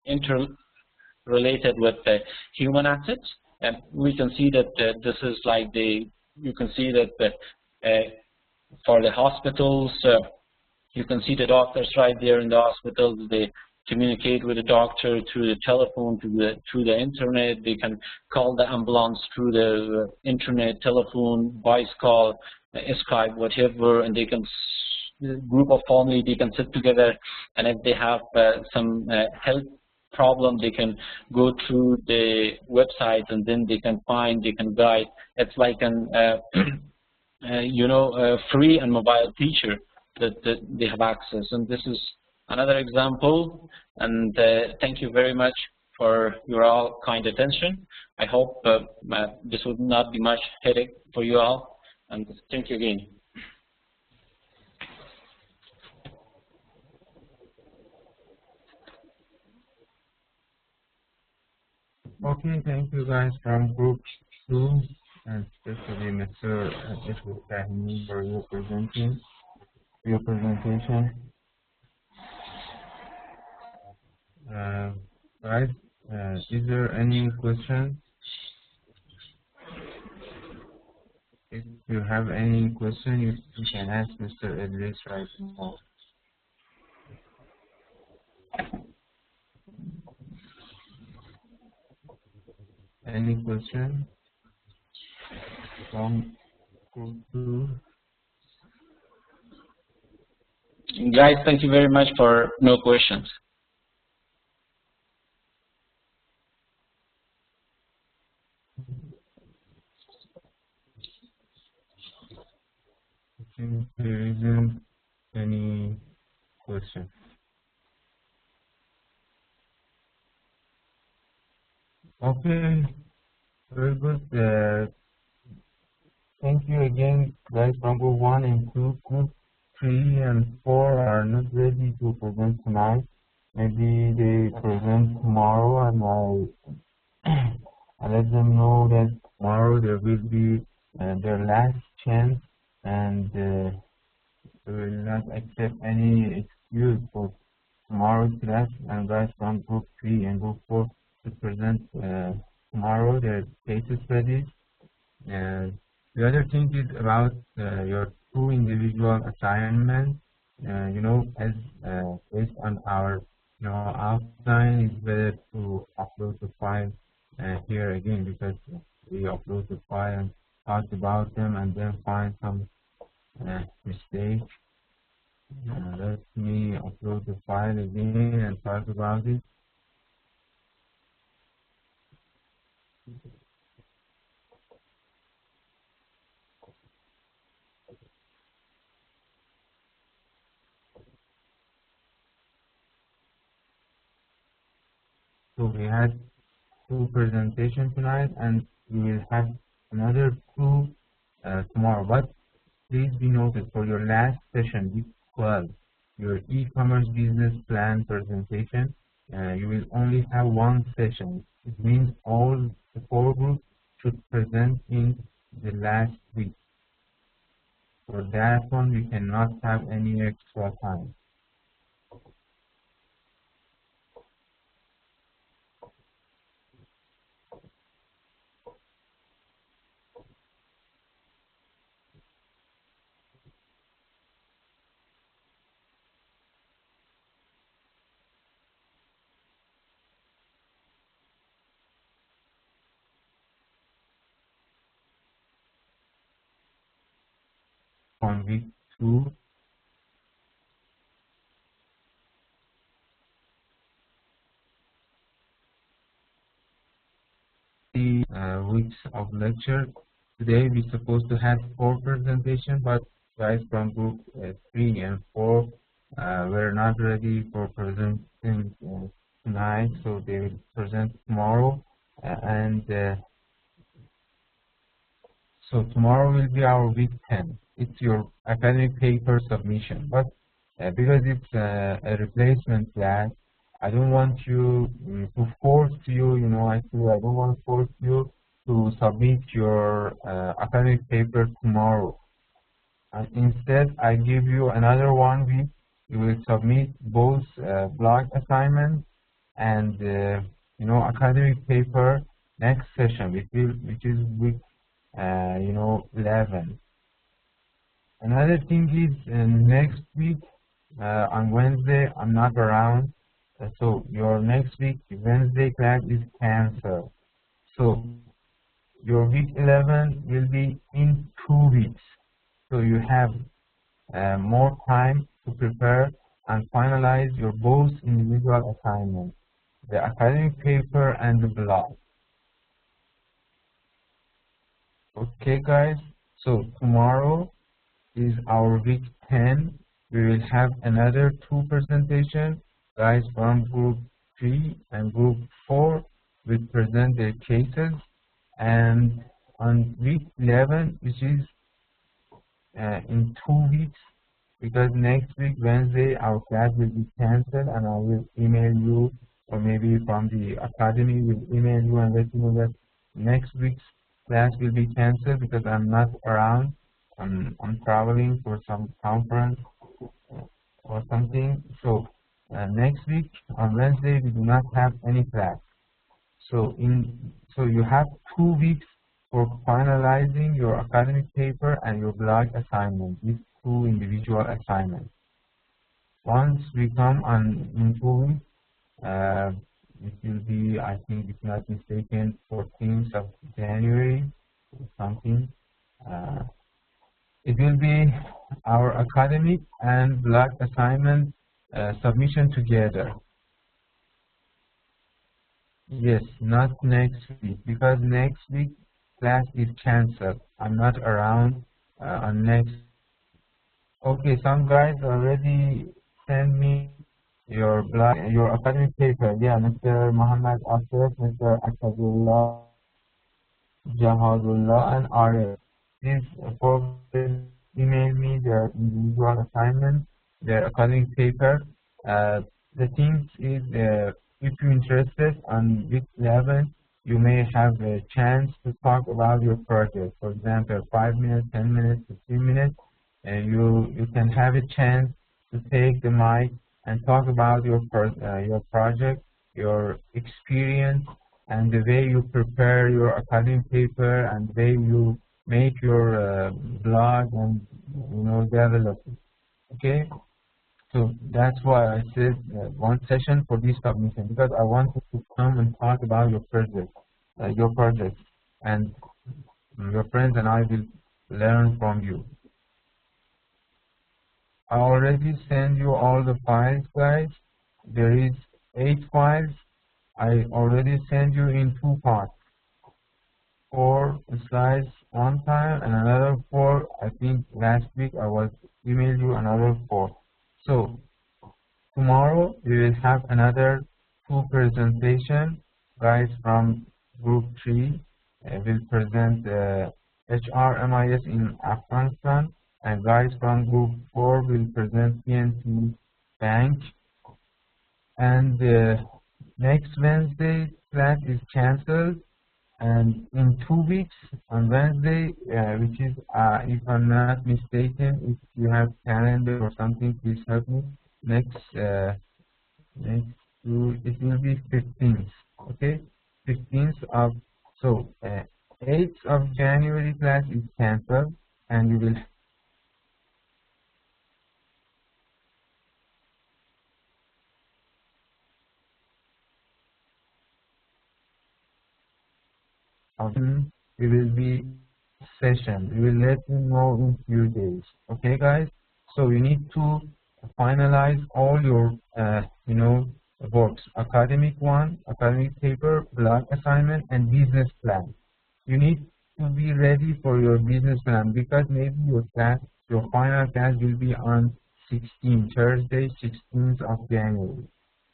interrelated with the human assets. And we can see that this is like you can see that for the hospitals, you can see the doctors right there in the hospitals. They communicate with the doctor through the telephone, through the internet. They can call the ambulance through the internet, telephone, voice call, Skype, whatever, and they can, group of family, they can sit together, and if they have some health problem, they can go through the website, and then they can find, they can guide. It's like an free and mobile teacher that they have access. And this is another example, and thank you very much for your all kind attention. I hope this would not be much headache for you all, and thank you again. Okay, thank you guys from group 2, and especially Mr. Ibrahim for your presentation. Guys, is there any question? If you have any question, you can ask Mr. Idris right now. Any question from group 2? Guys, thank you very much for no questions. I think there isn't any question. Okay, very good. Thank you again, guys. From group 1 and 2, group 3 and 4 are not ready to present tonight. Maybe they present tomorrow, and I let them know that tomorrow there will be their last chance, and they will not accept any excuse for tomorrow's class. And guys from group 3 and group 4 to present tomorrow their cases ready. The other thing is about your 2 individual assignments. As based on our outline, it's better to upload the file here again, because we upload the file and talk about them and then find some mistakes. Let me upload the file again and talk about it. So we had 2 presentations tonight, and we will have another 2 tomorrow. But please be noted, for your last session, week 12, your e-commerce business plan presentation, you will only have 1 session. It means all the 4 groups should present in the last week. For that one, we cannot have any extra time. On week 2, weeks of lecture. Today we're supposed to have 4 presentations, but guys from group 3 and 4 were not ready for presenting tonight, so they will present tomorrow. And So tomorrow will be our week 10. It's your academic paper submission. But because it's a replacement class, I don't want you to force you, actually I don't want to force you to submit your academic paper tomorrow. Instead, I give you another 1 week. You will submit both block assignments and academic paper next session, which is week 11. Another thing is next week on Wednesday I'm not around, so your next week Wednesday class is canceled. So your week 11 will be in 2 weeks. So you have more time to prepare and finalize your both individual assignments, the academic paper and the blog. Okay guys, so tomorrow is our week 10. We will have another 2 presentations. Guys from group 3 and group 4 will present their cases, and on week 11, which is in 2 weeks, because next week Wednesday our class will be cancelled, and I will email you, or maybe from the academy will email you and let you know that next week's class will be cancelled because I'm not around. I'm traveling for some conference or something. So next week on Wednesday we do not have any class. So you have 2 weeks for finalizing your academic paper and your blog assignment, these 2 individual assignments. Once we come on in 2 weeks, it will be, I think, if not mistaken, 14th of January or something. It will be our academic and blog assignment submission together. Yes, not next week, because next week class is cancelled. I'm not around on next. Okay, some guys already send me your blog, your academic paper. Yeah, Mr. Muhammad Asif, Mr. Akadullah, Jahadullah, and Arif. These 4 email me their individual assignment, their academic paper. The thing is, if you're interested on week 11, you may have a chance to talk about your project. For example, 5 minutes, 10 minutes, 15 minutes, and you can have a chance to take the mic and talk about your project, your experience, and the way you prepare your academic paper, and the way you make your blog and develop it. Okay, so that's why I said 1 session for this submission, because I wanted to come and talk about your project, and your friends and I will learn from you. I already sent you all the files, guys. There is 8 files. I already sent you in 2 parts. 4 slides one time and another 4. I think last week I was emailed you another 4. So tomorrow we will have another 2 presentation. Guys from group 3 will present HRMIS in Afghanistan, and guys from group 4 will present PNC Bank. And next Wednesday class is cancelled, and in 2 weeks on Wednesday, which is, if I'm not mistaken, if you have calendar or something, please help me. Next it will be 15th. Okay, 15th of, so 8th of January class is cancelled, and you will we will be session. We will let you know in few days. Okay, guys. So you need to finalize all your works: academic one, academic paper, blog assignment, and business plan. You need to be ready for your business plan, because maybe your final class will be on Thursday, 16th of January.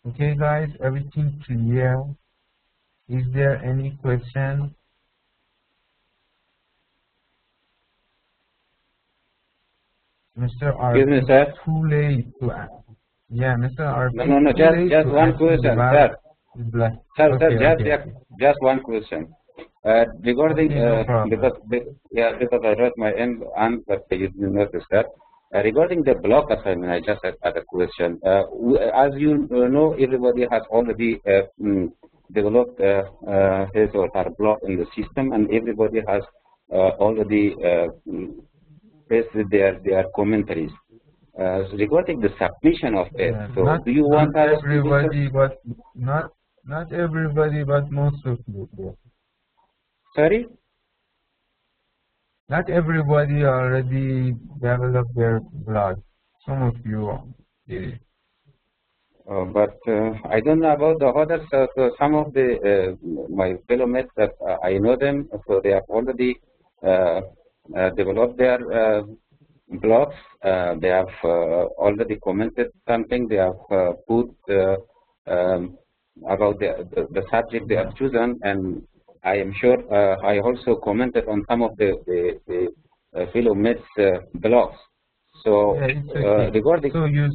Okay, guys. Everything clear? Is there any question? Mr. R, Excuse me, it's sir. too late to ask. Yeah, Mr. R, No. it's too late Just to one ask question, about sir. the blood. Sir, Okay, just one question. Regarding okay, no problem. because I wrote my answer, you didn't notice that. Regarding the block assignment, I just had a question. As you know, everybody has already developed his or her block in the system, and everybody has already pasted their commentaries. Regarding the submission of it, Yeah, so do you want us to do so? not everybody, but most of you. Yeah. Sorry? Not everybody already developed their blog. Some of you did it. But I don't know about the others. So some of the my fellow mates that I know them, so they have already developed their blogs. They have already commented something. They have put about the subject they have chosen, and I am sure I also commented on some of the fellow mates blogs. So Yeah, it's okay. regarding So you're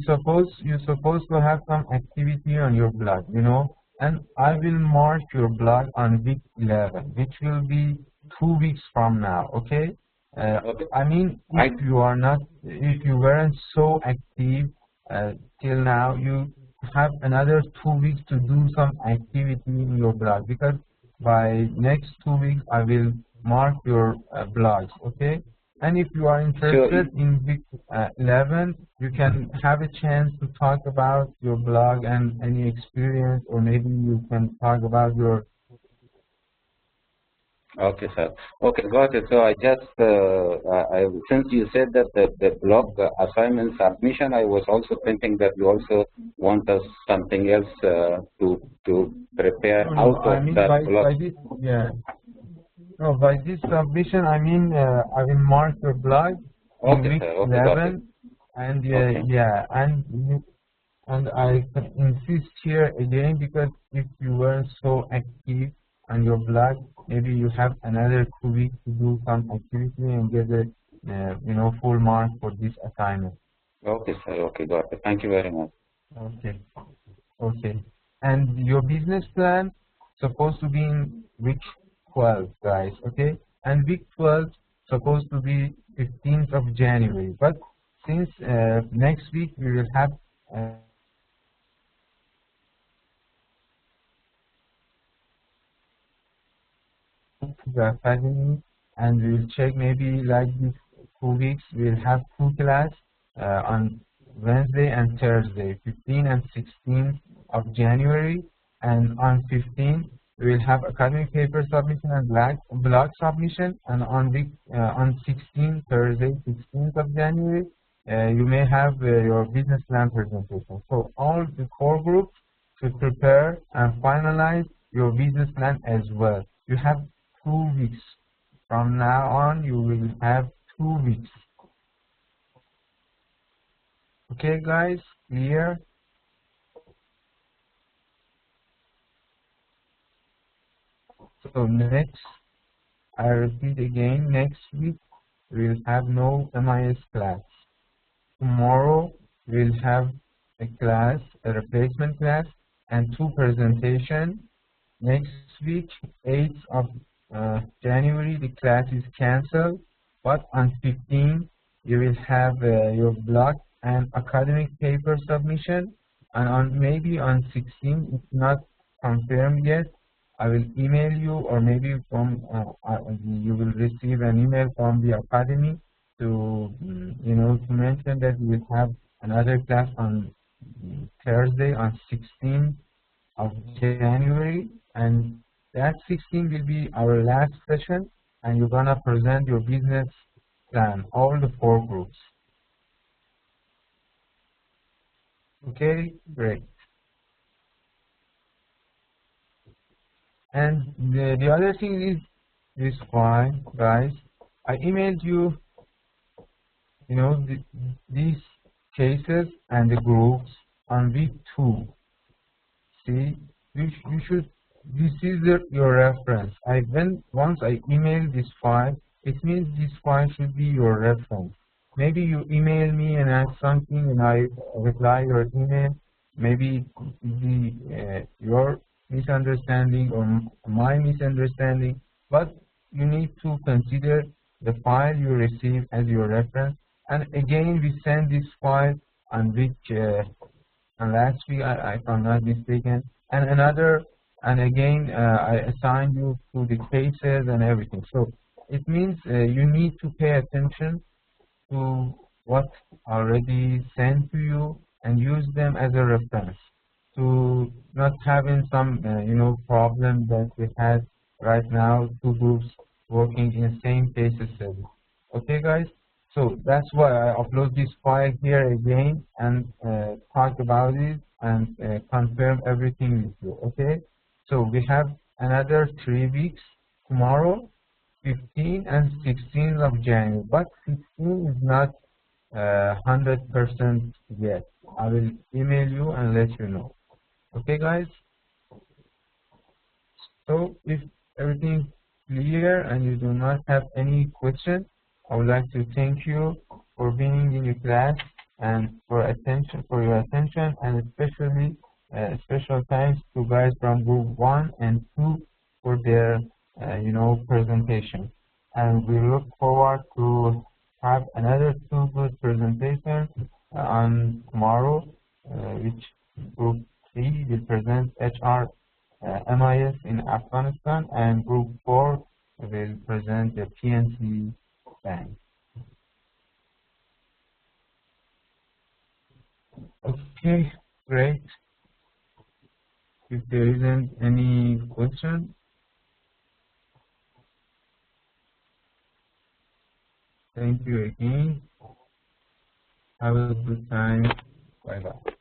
supposed to have some activity on your blog, you know, and I will mark your blog on week 11, which will be 2 weeks from now. Okay. okay. I mean, if you weren't so active till now, you have another 2 weeks to do some activity in your blog, because by next 2 weeks I will mark your blogs. Okay. And if you are interested in week 11, you can have a chance to talk about your blog and any experience, or maybe you can talk about your. Okay, sir. Okay, got it. So I just, since you said that the blog assignment submission, I was also thinking that you also want us something else to prepare No, out I of mean that blog. by this, yeah. No, by this submission, I mean I will mark your blog in Okay, week sir. Okay, got it. 11, and Okay. yeah, and I can insist here again, because if you were so active on your blog, maybe you have another 2 weeks to do some activity and get a full mark for this assignment. Okay, sir. Okay, got it. Thank you very much. Okay. Okay. And your business plan supposed to be in week 12, guys. Okay. And week 12 supposed to be 15th of January. But since next week we will have the academy, and we will check, maybe like these 2 weeks we'll have 2 class on Wednesday and Thursday, 15 and 16 of January, and on 15 we will have academic paper submission and blog submission, and on 16 Thursday, 16th of January, you may have your business plan presentation. So all the 4 groups should prepare and finalize your business plan as well. You have 2 weeks. From now on, you will have 2 weeks. Okay, guys, clear? So next, I repeat again, next week, we'll have no MIS class. Tomorrow, we'll have a class, a replacement class, and 2 presentations. Next week, 8th of January, the class is canceled, but on 15th, you will have your blog and academic paper submission, and maybe on 16th, it's not confirmed yet, I will email you, or maybe you will receive an email from the academy to to mention that we will have another class on Thursday on 16th of January, and that 16 will be our last session, and you're gonna present your business plan, all the 4 groups. Okay, great. And the other thing is this one, guys. I emailed you, these cases and the groups on week 2. See, you should. This is your reference. Once I email this file, it means this file should be your reference. maybe you email me and ask something and I reply your email. Maybe your misunderstanding or my misunderstanding, but you need to consider the file you receive as your reference. And again, we send this file on which and last week, if I'm not mistaken, and again, I assigned you to the cases and everything. So it means you need to pay attention to what already sent to you and use them as a reference to not having some problem that we had right now, two groups working in same cases study. Okay, guys. So that's why I upload this file here again and talk about it and confirm everything with you. Okay. So we have another 3 weeks tomorrow, 15 and 16th of January, but 16 is not 100% yet. I will email you and let you know. Okay, guys. So if everything is clear and you do not have any question, I would like to thank you for being in your class and for your attention, and especially special thanks to guys from group 1 and 2 for their presentation. And we look forward to have another 2 good presentations on tomorrow, which group 3 will present HR MIS in Afghanistan, and group 4 will present the PNC bank. Okay, great. If there isn't any question, thank you again. Have a good time. Bye bye.